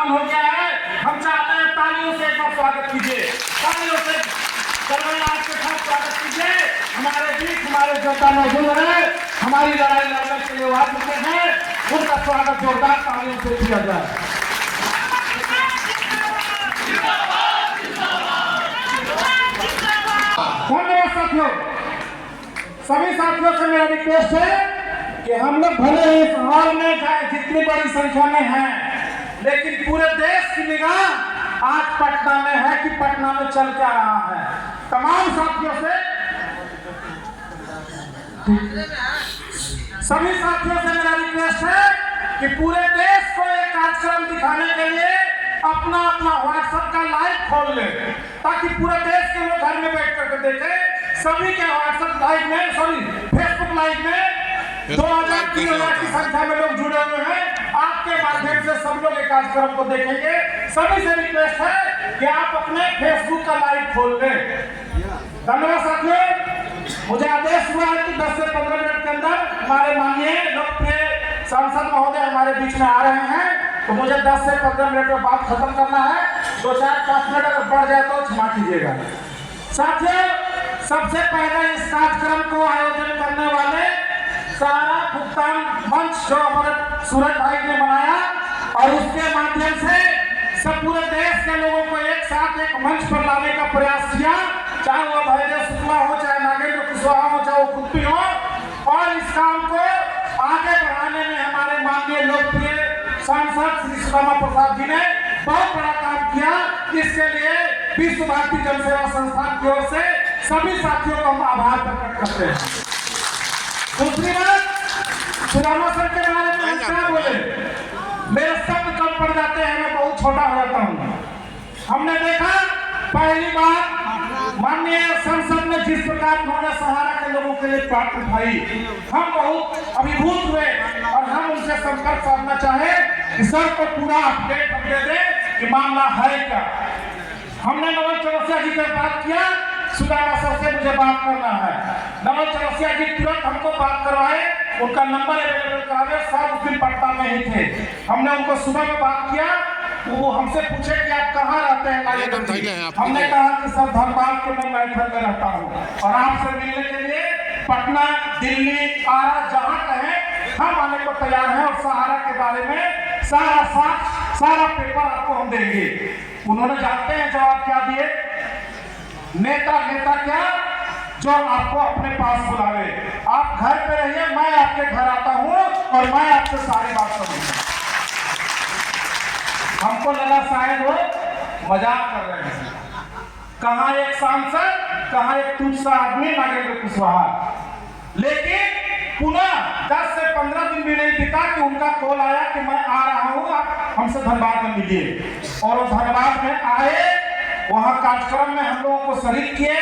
बंद हो गया है। हम चाहते हैं तालियों से एक बार स्वागत कीजिए, तालियों से आज के साथ स्वागत कीजिए। हमारे बीच हमारे जनता मौजूद है, हमारी लड़ाई लड़ने के लिए आ चुके हैं, उनका स्वागत जोरदार तालियों से किया जाए। धन्यवाद साथियों। सभी साथियों से मेरा रिक्वेस्ट है कि हम लोग भले ही इस हॉल में जितनी बड़ी संख्या में हैं, लेकिन पूरे देश की निगाह आज पटना में है कि पटना में चल क्या रहा है। तमाम साथियों से, सभी साथियों से मेरा रिक्वेस्ट है कि पूरे देश को एक कार्यक्रम दिखाने के लिए अपना अपना व्हाट्सएप का लाइव खोल ले, ताकि पूरे देश के लोग घर में बैठ करके देखें। सभी के व्हाट्सएप लाइव में, सॉरी फेसबुक लाइव में 2000-3000 की संख्या में लोग जुड़े हुए हैं। आपके माध्यम से सब लोग एक कार्यक्रम को देखेंगे। सभी से रिक्वेस्ट है कि आप अपने फेसबुक का लाइव खोल लें। धन्यवाद साथियों। मुझे आदेश हुआ है कि 10 से 15 मिनट के अंदर हमारे माननीय लोकप्रिय सांसद महोदय हमारे बीच में आ रहे हैं, तो मुझे 10 से 15 मिनट में बात खत्म करना है। 2-4-5 मिनट अगर बढ़ जाए तो क्षमा कीजिएगा। साथियों, सबसे पहले इस कार्यक्रम को आयोजन करने वाले सारा भुगतान मंच जो हमारे सूरज भाई ने बनाया, और उसके माध्यम से सब पूरे देश के लोगों को एक साथ एक मंच पर लाने का प्रयास किया, चाहे वो भैरव शुक्ला हो, चाहे नागेंद्र कुशवाहा हो, चाहे वो खुद भी हो। और इस काम को आगे बढ़ाने में हमारे माननीय लोकप्रिय सांसद श्री सुदामा प्रसाद जी ने बहुत बड़ा काम किया। इसके लिए विश्व भारती जन सेवा संस्थान की ओर से सभी साथियों को हम आभार प्रकट करते हैं। दूसरी बात, सुदामा सर के बारे में हम क्या बोले, मेरे शब्द कम पड़ जाते हैं, मैं बहुत छोटा हो जाता हूँ। हमने देखा पहली बार माननीय संसद में जिस प्रकार उन्होंने सहारा के लोगों के लिए बात उठाई, हम बहुत अभिभूत हुए और हम उनसे संपर्क साधना चाहे कि सर को पूरा अपडेट दे दे कि मामला है क्या। हमने नवल चौरसिया जी से बात किया, सुदामा सर से मुझे बात करना है। नवल चौरसिया जी तुरंत हमको बात करवाए, उनका नंबर अवेलेबल करावे। सर उस दिन पटना में ही थे। हमने उनको सुबह में बात किया, वो हमसे पूछे कि आप कहाँ रहते हैं नागेंद्र। हमने कहा कि सर धनबाद के मैं मैथन में रहता हूँ, और आपसे मिलने के लिए पटना, दिल्ली, आरा जहाँ कहें हम आने को तैयार हैं, और सहारा के बारे में सारा पेपर आपको हम देंगे। उन्होंने जानते हैं जवाब क्या दिए, नेता क्या, जो आपको अपने पास बुलावे। आप घर पे रहिए, मैं आपके घर आता हूँ और मैं आपसे सारी बात करूँगा। हमको लगा शायद वो मजाक कर रहे हैं। कहाँ एक सांसद, कहाँ एक तुच्छ आदमी नागेंद्र कुशवाहा। लेकिन पुनः 10 से 15 दिन भी नहीं बीता कि उनका कॉल आया कि मैं आ रहा हूँ, आप हमसे धनबाद में मिलिए। और वो धनबाद में आए, वहाँ कार्यक्रम में हम लोगों को शरीक किए,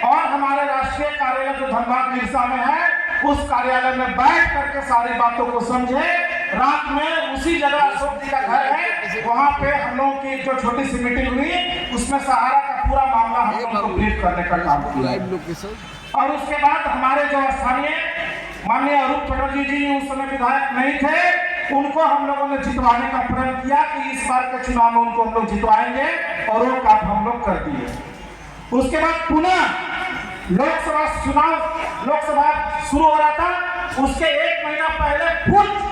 और हमारे राष्ट्रीय कार्यालय जो धनबाद बिरसा में है, उस कार्यालय में बैठ करके सारी बातों को समझे। रात में उसी जगह अशोक जी का घर है, वहाँ पे हम लोगों की जो छोटी सी मीटिंग हुई, उसमें सहारा का पूरा मामला हम लोगों को ब्रीफ करने का काम किया। और उसके बाद हमारे जो स्थानीय माननीय अरूप चटर्जी जी उस समय विधायक नहीं थे, उनको हम लोगों ने जितवाने का प्रण किया कि इस बार के चुनाव में उनको हम लोग जितवाएंगे, और वो काम हम लोग कर दिए। उसके बाद पुनः लोकसभा शुरू हो रहा था, उसके 1 महीना पहले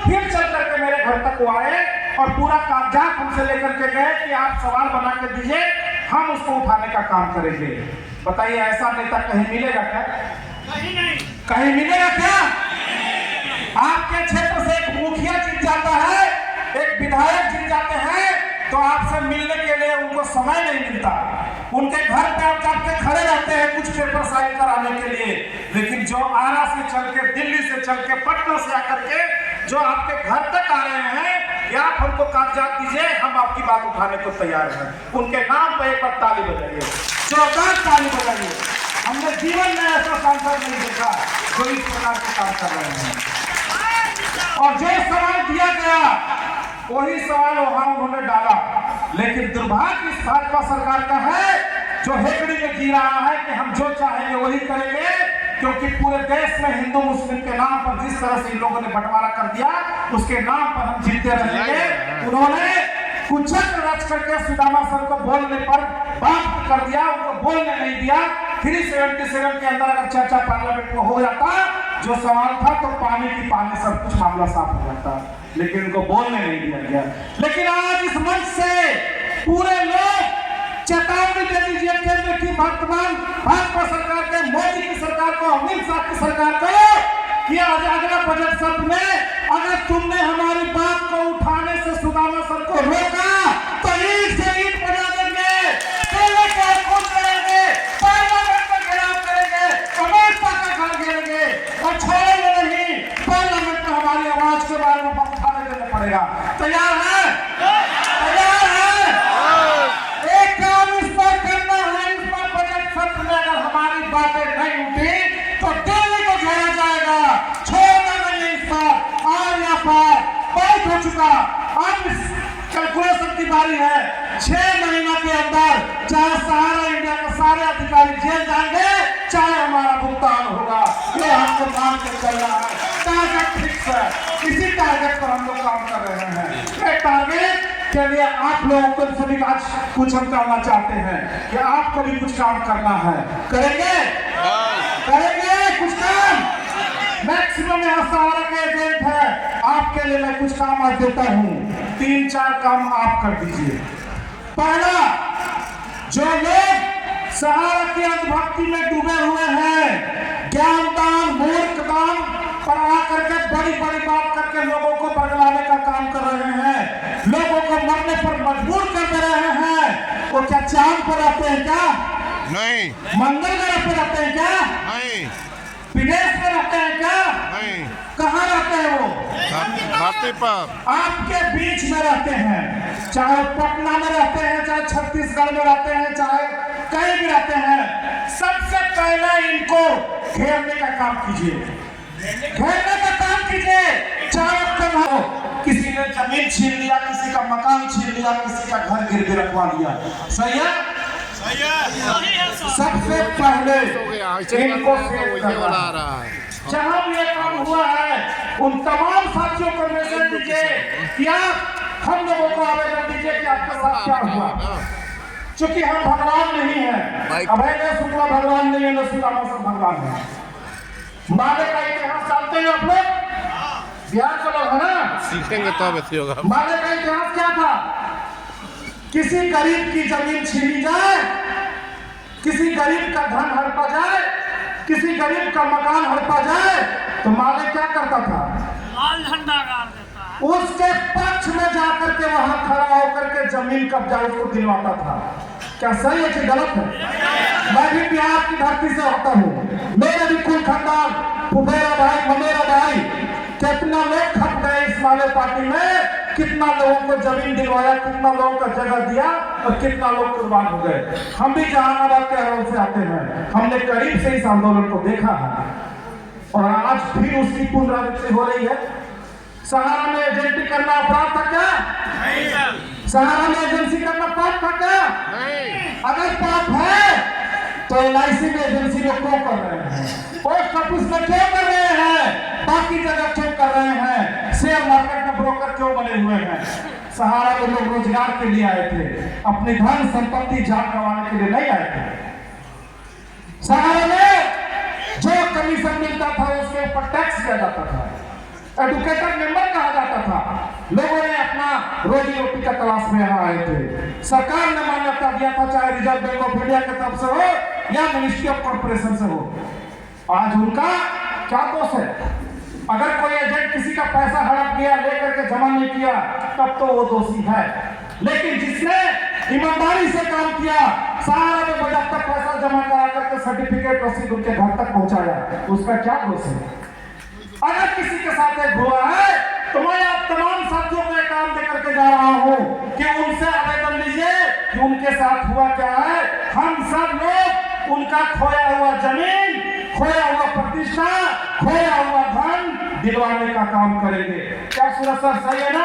फिर चल करके मेरे घर तक वो आए और पूरा कागजात हमसे लेकर के गए कि आप सवाल बना के दीजिए, हम उसको उठाने का काम करेंगे। बताइए ऐसा नेता कहीं मिलेगा क्या? कहीं नहीं। कहीं मिलेगा क्या? आपके क्षेत्र से एक मुखिया जीत जाता है, एक विधायक जीत जाते हैं, तो आपसे मिलने के लिए उनको समय नहीं मिलता। उनके घर पे आप जाके खड़े रहते हैं कुछ पेपर साइन कराने के लिए, लेकिन जो आरा से चल के, दिल्ली से चल के, पटना से आकर के जो आपके घर तक आ रहे हैं, या आप हमको कागजात दीजिए, हम आपकी बात उठाने को तैयार हैं। उनके नाम पर एक बार ताली बजाइए, जोरदार ताली बजाइए। हमने जीवन में ऐसा सांसद नहीं देखा जो इस प्रकार के काम कर रहे हैं। और जो सवाल दिया गया वही सवाल वहां उन्होंने डाला, लेकिन दुर्भाग्य इस भाजपा सरकार का है जो हेकड़ी में जी रहा है कि हम जो चाहेंगे वही करेंगे, क्योंकि पूरे देश में हिंदू मुस्लिम के नाम पर जिस तरह से इन लोगों ने बंटवारा कर दिया, उसके नाम पर हम जीतते रहेंगे। उन्होंने कुचक्र रच करके सुदामा सर को बोलने पर बात कर दिया, उनको बोलने नहीं दिया। 377 के अंदर अगर चर्चा पार्लियामेंट में हो जाता, जो सवाल था तो पानी की पानी सब कुछ मामला साफ हो जाता, लेकिन उनको बोलने नहीं दिया गया। लेकिन आज इस मंच से पूरे लोग चेतावनी दे दीजिए केंद्र की वर्तमान भाजपा सरकार के, मोदी की सरकार को, अमित शाह की सरकार को, कि आज अगला बजट सत्र में अगर तुमने हमारी बात को उठाने से सुदामा सर को रोका तो ईंट से ईंट बजा देंगे, केले को खून करेंगे, पार्लियामेंट में घेराव करेंगे, अमित शाह का घर घेरेंगे और छोड़ेंगे नहीं। पार्लियामेंट में हमारी आवाज के बारे में उठाने देना पड़ेगा। तैयार है? तैयार है? एक काम इस पर करना है, इस पर बजट सत्र में अगर हमारी बातें नहीं उठी तो दिल्ली को घेरा जाएगा, छोड़ना नहीं इस पर। और यहाँ पर बहुत हो चुका, अब इस कैलकुलेशन की बारी है। 6 महीना के अंदर चाहे सहारा इंडिया के सारे अधिकारी जेल जाएंगे, चाहे हमारा भुगतान होगा। ये हमको मान के चलना है, टारगेट फिक्स है, इसी टारगेट पर हम लोग काम कर रहे हैं। ये टारगेट के लिए आप लोगों को सभी आज कुछ हम करना चाहते हैं कि आपको भी कुछ काम करना है। करेंगे? करेंगे कुछ काम? मैक्सिमम यहाँ सहारा के एजेंट है, आपके लिए मैं कुछ काम आज देता हूँ। 3-4 काम आप कर दीजिए। पहला, जो लोग सहारा की अंधभक्ति में डूबे हुए हैं, ज्ञान दान, मूर्ख दान पर आकर के बड़ी बड़ी बात करके लोगों को बरगलाने का काम कर रहे हैं, लोगों को मरने पर मजबूर कर दे रहे हैं, वो क्या चांद पर रहते हैं क्या? नहीं। मंगल ग्रह पर रहते हैं क्या? नहीं। विदेश में रहते हैं क्या? नहीं। कहाँ रहते हैं वो? धरती पर। आपके बीच में रहते हैं, चाहे पटना में रहते हैं, चाहे छत्तीसगढ़ में रहते हैं, चाहे कहीं भी रहते हैं। सबसे पहले इनको घेरने का काम कीजिए, घेरने का काम कीजिए। चाहे कम हो, किसी ने जमीन छीन लिया, किसी का मकान छीन लिया, किसी का घर गिरवी रखवा लिया, सही है? सबसे पहले इनको जहां भी ये काम हुआ है उन तमाम साथियों को मैसेज दीजिए कि आप हम लोगों को आवेदन दीजिए कि आपके साथ क्या हुआ। चूंकि हम भगवान नहीं है, अभय शुक्ला भगवान नहीं है, न सुदामा सर भगवान है। माले का इतिहास जानते हैं आप लोग? बिहार का लोग है ना, सीखेंगे तो होगा। माले का इतिहास क्या था? किसी गरीब की जमीन छीनी जाए, किसी गरीब का धन हड़पा जाए, किसी गरीब का मकान हड़पा जाए, तो माले क्या करता था? लाल झंडा गाड़ देता है, उसके पक्ष में जाकर के वहां खड़ा होकर के जमीन कब्जा उसको दिलवाता था। क्या सही है कि गलत है? मैं भी बिहार की धरती से होता हूँ, मेरे भी कुल खानदान, फुफेरा भाई, ममेरा भाई, कितना लोग खप गए इस माले पार्टी में, कितना लोगों को जमीन दिलवाया, कितना लोगों का जगह दिया और कितना लोग कुर्बान हो गए। हम भी जहानाबाद के हरों से आते हैं, हमने करीब से इस आंदोलन को देखा है और आज फिर उसकी पुनरावृत्ति हो रही है। सहारा में एजेंसी करना अपराध था क्या? नहीं। सहारा में एजेंसी करना पाप था क्या? नहीं। अगर पाप है तो LIC में एजेंसी लोग क्यों कर रहे हैं? पोस्ट ऑफिस में क्यों कर रहे हैं? बाकी जगह क्यों कर रहे हैं? शेयर मार्केट में ब्रोकर क्यों बने हुए हैं? सहारा के लोग रोजगार के लिए आए थे, अपनी धन संपत्ति जान गंवाने के लिए नहीं आए थे। सहारा में जो कमीशन मिलता था उसके ऊपर टैक्स दिया जाता था, एडुकेटेड मेंबर कहा जाता था। लोगों ने अपना रोजी रोटी का तलाश में यहाँ आए थे। सरकार ने मान्यता दिया था, चाहे रिजर्व बैंक ऑफ इंडिया की तरफ से हो या मिनिस्ट्री ऑफ कॉर्पोरेशन से हो। आज उनका क्या दोष है? अगर कोई एजेंट किसी का पैसा हड़प गया, लेकर के जमा नहीं किया, तब तो वो दोषी है। लेकिन जिसने ईमानदारी से काम किया, सहारा में बजट तक पैसा जमा करा करके सर्टिफिकेट रसीद उनके घर तक पहुंचाया, उसका क्या दोष है? अगर किसी के साथ एक हुआ है तो मैं आप तमाम साथियों को एक काम देकर के जा रहा हूं कि उनसे आवेदन लीजिए कि उनके साथ हुआ क्या है। हम सब लोग उनका खोया हुआ जमीन, खोया हुआ प्रतिष्ठा, खोया हुआ धन दिलवाने का काम करेंगे। क्या सूरज सर सही है ना?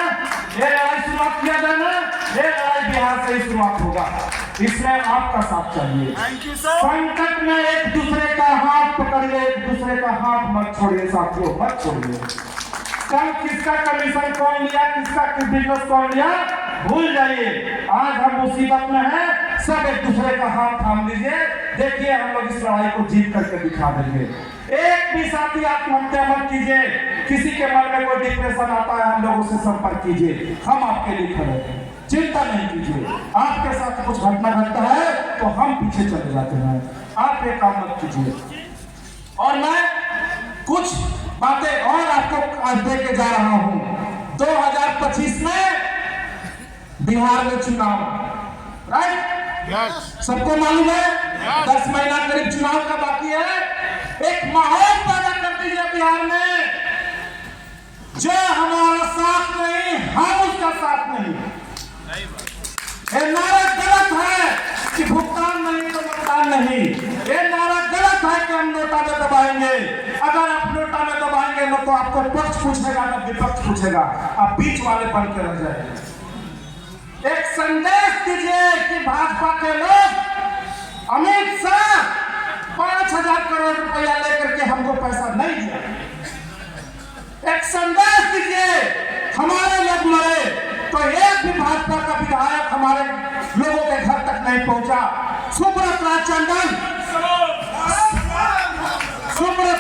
ये लड़ाई शुरुआत किया जाए ना, ये लड़ाई बिहार से ही शुरुआत होगा। इसमें आपका साथ चाहिए। संकट में एक दूसरे का हाथ पकड़िए, एक दूसरे का हाथ मत छोड़िए साथियों, मत छोड़िए। कल किसका कमीशन कौन लिया, किसका बिजनेस कौन लिया, भूल जाइए। आज हम मुसीबत में हैं, सब एक दूसरे का हाथ थाम लीजिए। देखिए हम लोग इस लड़ाई को जीत करके दिखा देंगे। एक भी साथी आत्महत्या मत कीजिए। किसी के मन में कोई डिप्रेशन आता है, हम लोगों से संपर्क कीजिए, हम आपके लिए खड़े हैं। चिंता नहीं कीजिए। आपके साथ कुछ घटना घटता है तो हम पीछे चले जाते हैं, आप ये काम मत कीजिए। और मैं कुछ बातें और आपको आज दे के जा रहा हूं। 2025 में बिहार में चुनाव, राइट? सबको मालूम है 10 महीना करीब चुनाव का बाकी है। एक माहौल पैदा कर दीजिए बिहार में, जो हमारा साथ नहीं हम उसका साथ नहीं। ये नारा गलत है कि भुगतान नहीं तो मतदान नहीं। ये नारा गलत है कि हम नोटा में दबाएंगे। अगर आप नोटा में दबाएंगे ना तो आपको पक्ष पूछेगा ना विपक्ष पूछेगा, आप बीच वाले बन के रह जाएंगे। एक संदेश दीजिए कि भाजपा के लोग, अमित शाह 5,000 करोड़ रुपया लेकर के हमको पैसा नहीं दिया। एक संदेश दीजिए, हमारे लोग मरे तो एक भी भाजपा का विधायक हमारे लोगों के घर तक नहीं पहुंचा। सुब्रत राजचंदन, सुब्रत